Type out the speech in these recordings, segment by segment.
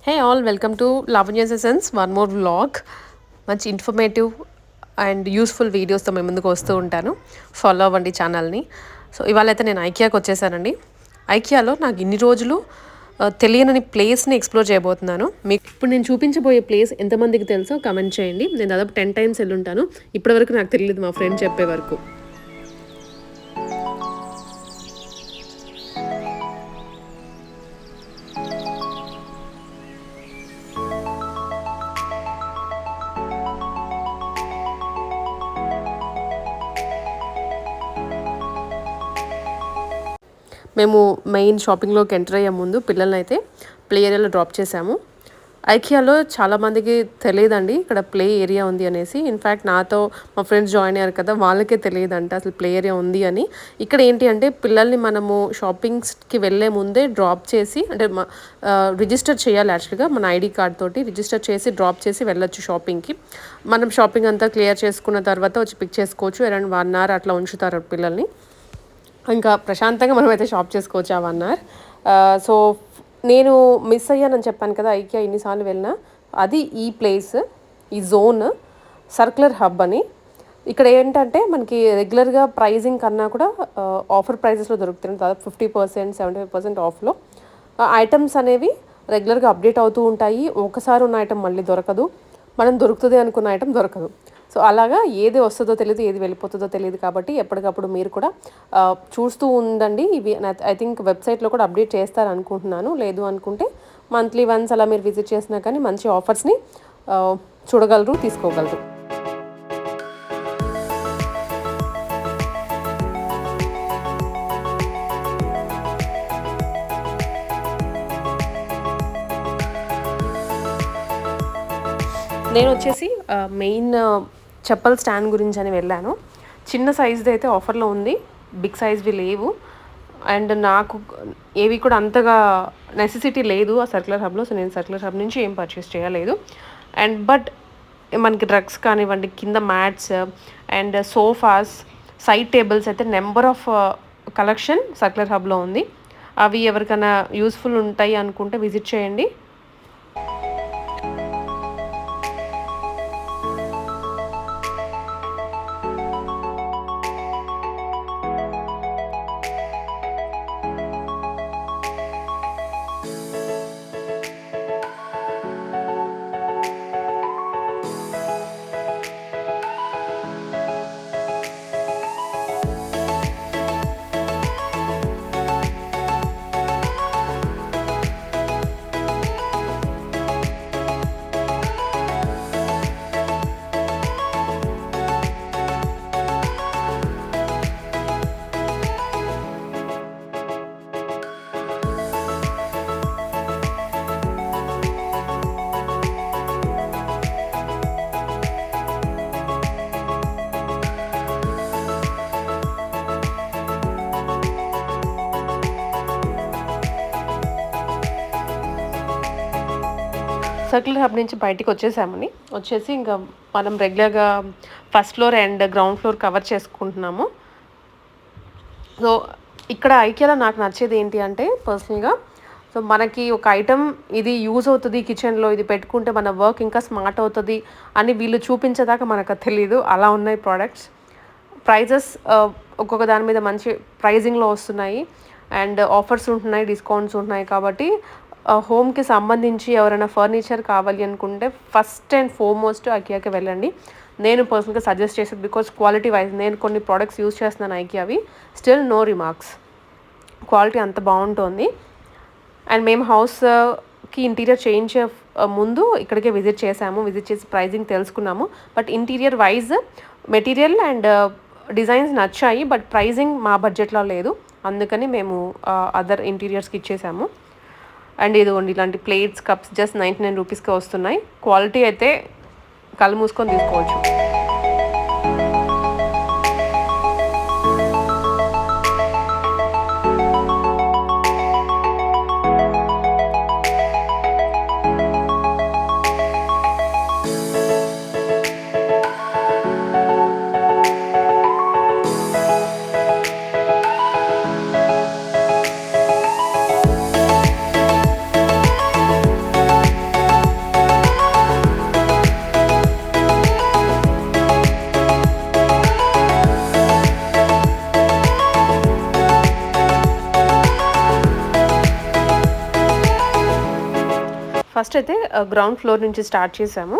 Hey all welcome to Lavanya sessions one more vlog. మంచి informative and useful వీడియోస్తో మేము ముందుకు వస్తూ ఉంటాను. ఫాలో అవ్వండి ఛానల్ని. సో ఇవాళ అయితే నేను ఐకియాకి వచ్చేసానండి. ఐకియాలో నాకు ఇన్ని రోజులు తెలియని ప్లేస్ని ఎక్స్ప్లోర్ చేయబోతున్నాను. మీకు ఇప్పుడు నేను చూపించబోయే ప్లేస్ ఎంతమందికి తెలుసో కమెంట్ చేయండి. నేను దాదాపు 10 times వెళ్ళుంటాను. ఇప్పటివరకు నాకు తెలియదు, మా ఫ్రెండ్ చెప్పే వరకు. మేము మెయిన్ షాపింగ్లోకి ఎంటర్ అయ్యే ముందు పిల్లల్ని అయితే ప్లే ఏరియాలో డ్రాప్ చేసాము. ఐకియాలో చాలామందికి తెలియదండి ఇక్కడ ప్లే ఏరియా ఉంది అనేసి. ఇన్ఫ్యాక్ట్ నాతో మా ఫ్రెండ్స్ జాయిన్ అయ్యారు కదా, వాళ్ళకే తెలియదంట అసలు ప్లే ఏరియా ఉంది అని. ఇక్కడ ఏంటి అంటే పిల్లల్ని మనము షాపింగ్స్కి వెళ్ళే ముందే డ్రాప్ చేసి, అంటే రిజిస్టర్ చేయాలి యాక్చువల్గా. మన ఐడి కార్డ్ తోటి రిజిస్టర్ చేసి డ్రాప్ చేసి వెళ్ళొచ్చు షాపింగ్కి. మనం షాపింగ్ అంతా క్లియర్ చేసుకున్న తర్వాత వచ్చి పిక్ చేసుకోవచ్చు. అరౌండ్ 1 hour అట్లా ఉంచుతారు పిల్లల్ని. ఇంకా ప్రశాంతంగా మనమైతే షాప్ చేసుకోవచ్చు ఆ 1 hour. సో నేను మిస్ అయ్యానని చెప్పాను కదా ఐకియా ఎన్నిసార్లు వెళ్ళినా. అది ఈ ప్లేస్, ఈ జోన్ సర్క్యులర్ హబ్ అని. ఇక్కడ ఏంటంటే మనకి రెగ్యులర్గా ప్రైజింగ్ కన్నా కూడా ఆఫర్ ప్రైజెస్లో దొరుకుతుంది. దాదాపు 50%, 75% ఆఫ్లో ఐటమ్స్ అనేవి రెగ్యులర్గా అప్డేట్ అవుతూ ఉంటాయి. ఒకసారి ఉన్న ఐటమ్ మళ్ళీ దొరకదు, మనం దొరుకుతుంది అనుకున్న ఐటమ్ దొరకదు. సో అలాగా ఏది వస్తుందో తెలియదు, ఏది వెళ్ళిపోతుందో తెలియదు. కాబట్టి ఎప్పటికప్పుడు మీరు కూడా చూస్తూ ఉండండి. ఇవి ఐ థింక్ వెబ్సైట్లో కూడా అప్డేట్ చేస్తారు అనుకుంటున్నాను. లేదు అనుకుంటే మంత్లీ వన్స్ అలా మీరు విజిట్ చేసినా కానీ మంచి ఆఫర్స్ని చూడగలరు, తీసుకోగలరు. నేను వచ్చేసి మెయిన్ చెప్పల్ స్టాండ్ గురించి అని వెళ్ళాను. చిన్న సైజ్ది అయితే ఆఫర్లో ఉంది, బిగ్ సైజ్వి లేవు. అండ్ నాకు ఏవి కూడా అంతగా నెసెసిటీ లేదు ఆ సర్క్యులర్ హబ్లో. సో నేను సర్క్యులర్ హబ్ నుంచి ఏం పర్చేస్ చేయలేదు. అండ్ బట్ మనకి డ్రగ్స్ కానివ్వండి, కింద mats and sofas, side tables అయితే నెంబర్ ఆఫ్ కలెక్షన్ సర్క్యులర్ హబ్లో ఉంది. అవి ఎవరికైనా యూస్ఫుల్ ఉంటాయి అనుకుంటే విజిట్ చేయండి. సర్క్యులర్ హబ్ నుంచి బయటికి వచ్చేసి ఇంకా మనం రెగ్యులర్గా first floor and ground floor cover చేసుకుంటున్నాము. సో ఇక్కడ ఐకియాలో నాకు నచ్చేది ఏంటి అంటే పర్సనల్గా, సో మనకి ఒక ఐటమ్ ఇది యూజ్ అవుతుంది కిచెన్లో, ఇది పెట్టుకుంటే మన వర్క్ ఇంకా స్మార్ట్ అవుతుంది అని వీళ్ళు చూపించేదాకా మనకు తెలీదు. అలా ఉన్నాయి ప్రోడక్ట్స్. ప్రైజెస్ ఒక్కొక్క దాని మీద మంచి ప్రైజింగ్లో వస్తున్నాయి అండ్ ఆఫర్స్ ఉంటున్నాయి, డిస్కౌంట్స్ ఉంటున్నాయి. కాబట్టి హోమ్కి సంబంధించి ఎవరైనా ఫర్నిచర్ కావాలి అనుకుంటే ఫస్ట్ అండ్ ఫార్మోస్ట్ ఐకియాకి వెళ్ళండి. నేను పర్సనల్గా సజెస్ట్ చేసేది, బికాజ్ క్వాలిటీ వైజ్ నేను కొన్ని ప్రోడక్ట్స్ యూజ్ చేస్తున్నాను ఐకియావి, స్టిల్ నో రిమార్క్స్, క్వాలిటీ అంత బాగుంటుంది. అండ్ మేము హౌస్కి ఇంటీరియర్ చేంజ్ ముందు ఇక్కడికే విజిట్ చేసి ప్రైజింగ్ తెలుసుకున్నాము. But interior wise material and designs నచ్చాయి, బట్ ప్రైజింగ్ మా బడ్జెట్లో లేదు. అందుకని మేము అదర్ ఇంటీరియర్స్కి ఇచ్చేసాము. అండ్ ఇదిగోండి ఇలాంటి ప్లేట్స్, కప్స్ జస్ట్ 99 రూపీస్కే వస్తున్నాయి. క్వాలిటీ అయితే కళ్ళు మూసుకొని తీసుకోవచ్చు. ఫస్ట్ అయితే గ్రౌండ్ ఫ్లోర్ నుంచి స్టార్ట్ చేసాము.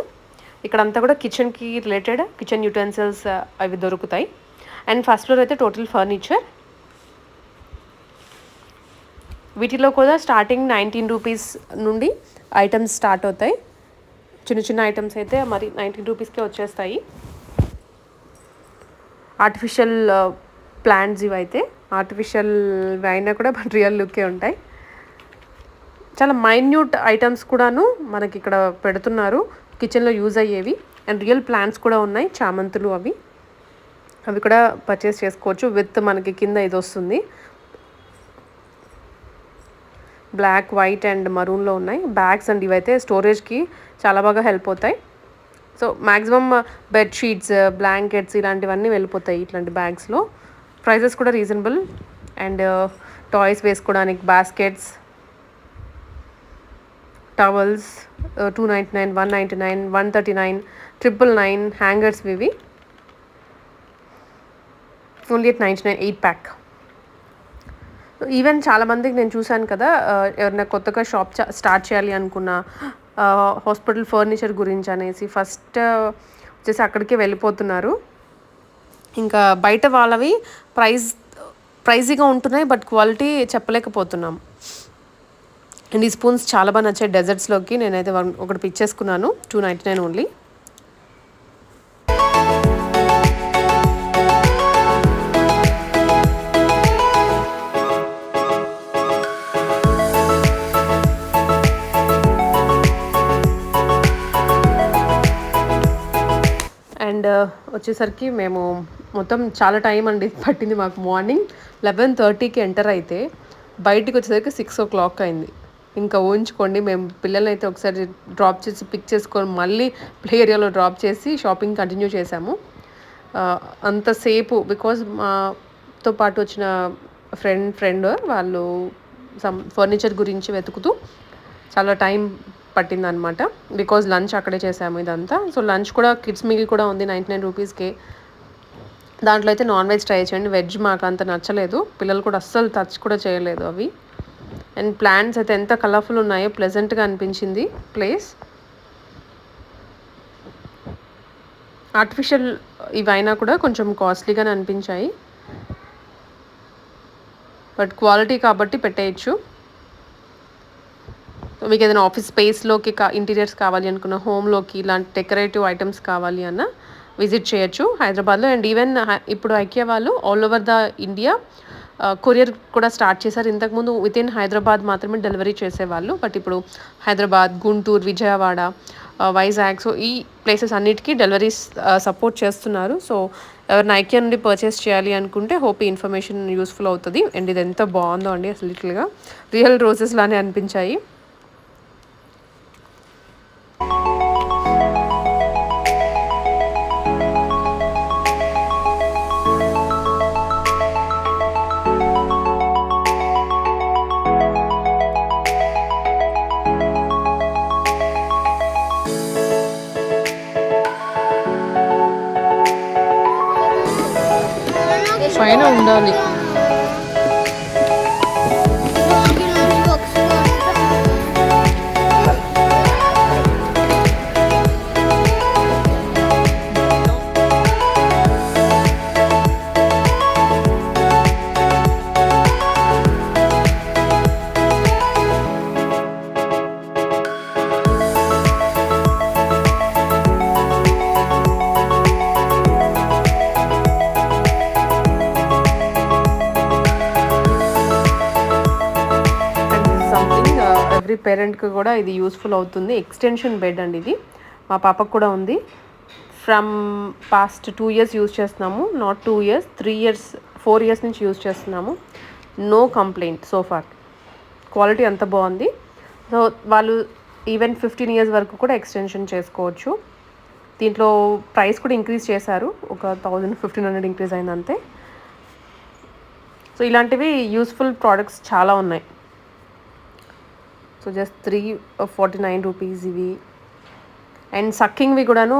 ఇక్కడంతా కూడా కిచెన్కి రిలేటెడ్ కిచెన్ యూటెన్సిల్స్ అవి దొరుకుతాయి. అండ్ ఫస్ట్ ఫ్లోర్ అయితే టోటల్ ఫర్నిచర్. వీటిలో కూడా స్టార్టింగ్ 19 రూపీస్ నుండి ఐటమ్స్ స్టార్ట్ అవుతాయి. చిన్న చిన్న ఐటమ్స్ అయితే మరి 19 రూపీస్కే వచ్చేస్తాయి. ఆర్టిఫిషియల్ ప్లాంట్స్ ఇవైతే ఆర్టిఫిషియల్ అయినా కూడా రియల్ లుక్కే ఉంటాయి. చాలా మైన్యూట్ ఐటమ్స్ కూడాను మనకి ఇక్కడ పెడుతున్నారు, కిచెన్లో యూజ్ అయ్యేవి. అండ్ రియల్ ప్లాంట్స్ కూడా ఉన్నాయి, చామంతులు అవి కూడా పర్చేస్ చేసుకోవచ్చు. విత్ మనకి కింద ఇది వస్తుంది, బ్లాక్, వైట్ అండ్ మరూన్లో ఉన్నాయి. బ్యాగ్స్ అండ్ ఇవైతే స్టోరేజ్కి చాలా బాగా హెల్ప్ అవుతాయి. సో మ్యాక్సిమమ్ బెడ్షీట్స్, బ్లాంకెట్స్ ఇలాంటివన్నీ వెళ్ళిపోతాయి ఇట్లాంటి బ్యాగ్స్లో. ప్రైజెస్ కూడా రీజనబుల్. అండ్ టాయ్స్ వేసుకోవడానికి బాస్కెట్స్, టవల్స్ 299, 199, 139, 999 హ్యాంగర్స్ ఇవి ఓన్లీ ఎట్ 99, 8 ప్యాక్. ఈవెన్ చాలామందికి నేను చూశాను కదా, ఎవరైనా కొత్తగా షాప్ స్టార్ట్ చేయాలి అనుకున్న హాస్పిటల్ ఫర్నిచర్ గురించి అనేసి ఫస్ట్ వచ్చేసి అక్కడికే వెళ్ళిపోతున్నారు. ఇంకా బయట వాళ్ళవి ప్రైజీగా ఉంటున్నాయి, బట్ క్వాలిటీ చెప్పలేకపోతున్నాం. అండ్ ఈ స్పూన్స్ చాలా బాగా నచ్చాయి డెజర్ట్స్లోకి. నేనైతే ఒకటి పిక్ చేసుకున్నాను, 299 ఓన్లీ. అండ్ వచ్చేసరికి మేము మొత్తం చాలా టైం అండి పట్టింది మాకు. మార్నింగ్ 11:30కి ఎంటర్ అయితే బయటికి వచ్చేసరికి 6 o'clock అయింది. ఇంకా ఊహించుకోండి, మేము పిల్లల్ని అయితే ఒకసారి డ్రాప్ చేసి పిక్ చేసుకొని మళ్ళీ ప్లే ఏరియాలో డ్రాప్ చేసి షాపింగ్ కంటిన్యూ చేసాము. అంతసేపు బికాజ్ మాతో పాటు వచ్చిన ఫ్రెండ్ వాళ్ళు సమ్ ఫర్నిచర్ గురించి వెతుకుతూ చాలా టైం పట్టిందనమాట. బికాజ్ లంచ్ అక్కడే చేసాము ఇదంతా. సో లంచ్ కూడా కిడ్స్ మీల్ కూడా ఉంది 99 రూపీస్కే. దాంట్లో అయితే నాన్ వెజ్ ట్రై చేయండి. వెజ్ మాకు అంత నచ్చలేదు, పిల్లలు కూడా అస్సలు టచ్ కూడా చేయలేదు అవి. అండ్ ప్లాంట్స్ అయితే ఎంత కలర్ఫుల్ ఉన్నాయో, ప్లెజెంట్గా అనిపించింది ప్లేస్. ఆర్టిఫిషియల్ ఇవైనా కూడా కొంచెం కాస్ట్లీగానే అనిపించాయి, బట్ క్వాలిటీ కాబట్టి పెట్టేయచ్చు. మీకు ఏదైనా ఆఫీస్ స్పేస్లోకి ఇంటీరియర్స్ కావాలి అనుకున్న, హోమ్లోకి ఇలాంటి డెకరేటివ్ ఐటమ్స్ కావాలి అన్న విజిట్ చేయొచ్చు హైదరాబాద్లో. అండ్ ఈవెన్ ఇప్పుడు ఐకియా వాళ్ళు all over the India courier కూడా స్టార్ట్ చేశారు. ఇంతకుముందు వితిన్ హైదరాబాద్ మాత్రమే డెలివరీ చేసేవాళ్ళు, బట్ ఇప్పుడు హైదరాబాద్, గుంటూరు, విజయవాడ, వైజాగ్, సో ఈ ప్లేసెస్ అన్నిటికీ డెలివరీస్ సపోర్ట్ చేస్తున్నారు. సో ఎవరైనా ఐకియా నుండి పర్చేస్ చేయాలి అనుకుంటే హోప్ ఈ ఇన్ఫర్మేషన్ యూస్ఫుల్ అవుతుంది. అండ్ ఇది ఎంత బాగుందో అండి, అసలు లిటిల్గా రియల్ రోజెస్ లానే అనిపించాయి. పైన ఉండాలి. ఎవ్రీ పేరెంట్కి కూడా ఇది యూస్ఫుల్ అవుతుంది. ఎక్స్టెన్షన్ బెడ్ అండి ఇది, మా పాపకు కూడా ఉంది. ఫ్రమ్ పాస్ట్ 2 years యూజ్ చేస్తున్నాము, నాట్ 2 years, 3 years, 4 years నుంచి యూజ్ చేస్తున్నాము. No complaint so far. Quality అంత బాగుంది. సో వాళ్ళు ఈవెన్ 15 years వరకు కూడా ఎక్స్టెన్షన్ చేసుకోవచ్చు. దీంట్లో ప్రైస్ కూడా ఇంక్రీజ్ చేశారు, ఒక 1,000-1,500 ఇంక్రీజ్ అయింది అంతే. సో ఇలాంటివి యూస్ఫుల్ ప్రోడక్ట్స్ చాలా ఉన్నాయి. సో జస్ట్ 349 రూపీస్ ఇవి. అండ్ సక్కింగ్వి కూడాను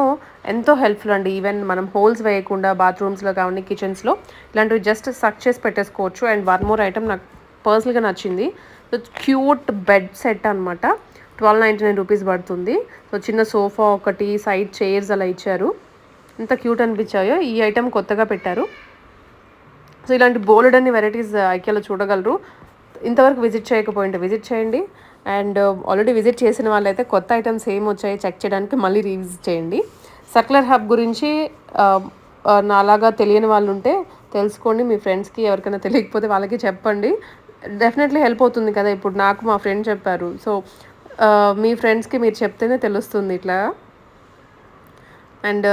ఎంతో హెల్ప్ఫుల్ అండి. ఈవెన్ మనం హోల్స్ వేయకుండా బాత్రూమ్స్లో కావండి, కిచెన్స్లో ఇలాంటివి జస్ట్ సక్ చేసి పెట్టేసుకోవచ్చు. అండ్ వన్ మోర్ ఐటమ్ నాకు పర్సనల్గా నచ్చింది, క్యూట్ బెడ్ సెట్ అనమాట. ₹1299 పడుతుంది. సో చిన్న సోఫా ఒకటి, సైడ్ చైర్స్ అలా ఇచ్చారు. ఎంత క్యూట్ అనిపించాయో. ఈ ఐటెం కొత్తగా పెట్టారు. సో ఇలాంటి బోలెడన్ని వెరైటీస్ ఐకియాలో చూడగలరు. ఇంతవరకు విజిట్ చేయకపోయింటే విజిట్ చేయండి. అండ్ ఆల్రెడీ విజిట్ చేసిన వాళ్ళైతే కొత్త ఐటమ్స్ ఏం వచ్చాయో చెక్ చేయడానికి మళ్ళీ రీవిజిట్ చేయండి. సర్క్యులర్ హబ్ గురించి నాలాగా తెలియని వాళ్ళు ఉంటే తెలుసుకోండి. మీ ఫ్రెండ్స్కి ఎవరికైనా తెలియకపోతే వాళ్ళకి చెప్పండి. డెఫినెట్లీ హెల్ప్ అవుతుంది కదా. ఇప్పుడు నాకు మా ఫ్రెండ్ చెప్పారు. సో మీ ఫ్రెండ్స్కి మీరు చెప్తేనే తెలుస్తుంది ఇట్లా. అండ్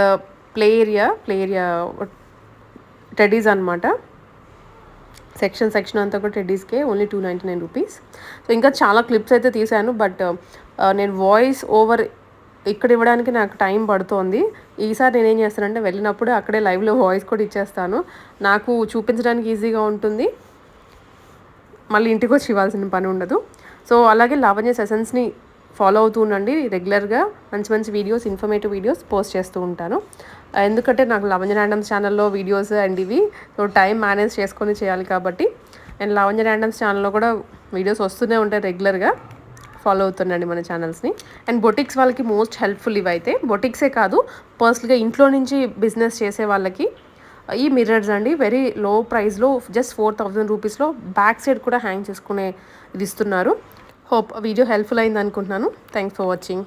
ప్లే ఏరియా టెడీస్ అనమాట. సెక్షన్ అంతా కూడా టెడ్డీస్కే ఓన్లీ ₹299. సో ఇంకా చాలా క్లిప్స్ అయితే తీశాను. బట్ నేను వాయిస్ ఓవర్ ఇక్కడ ఇవ్వడానికి నాకు టైం పడుతోంది. ఈసారి నేనేం చేస్తానంటే వెళ్ళినప్పుడు అక్కడే లైవ్లో వాయిస్ కూడా ఇచ్చేస్తాను. నాకు చూపించడానికి ఈజీగా ఉంటుంది. మళ్ళీ ఇంటికి వచ్చి ఇవ్వాల్సిన పని ఉండదు. సో అలాగే లావణ్య సెషన్స్ని ఫాలో అవుతూ ఉండండి. రెగ్యులర్గా మంచి వీడియోస్, ఇన్ఫర్మేటివ్ వీడియోస్ పోస్ట్ చేస్తూ ఉంటాను. ఎందుకంటే నాకు లావణ్య ర్యాండమ్స్ ఛానల్లో వీడియోస్ అండ్ ఇవి సో టైం మేనేజ్ చేసుకొని చేయాలి కాబట్టి. అండ్ లావణ్య ర్యాండమ్స్ ఛానల్లో కూడా వీడియోస్ వస్తూనే ఉంటాయి రెగ్యులర్గా. ఫాలో అవుతుండండి మన ఛానల్స్ని. అండ్ బొటిక్స్ వాళ్ళకి మోస్ట్ హెల్ప్ఫుల్ ఇవైతే. బొటిక్సే కాదు, పర్సనల్గా ఇంట్లో నుంచి బిజినెస్ చేసే వాళ్ళకి ఈ మిర్రర్స్ అండి వెరీ లో ప్రైస్లో జస్ట్ ₹4000 బ్యాక్ సైడ్ కూడా హ్యాంగ్ చేసుకునే ఇది ఇస్తున్నారు. హోప్ వీడియో హెల్ప్ఫుల్ అయింది అనుకుంటున్నాను. Thanks for watching.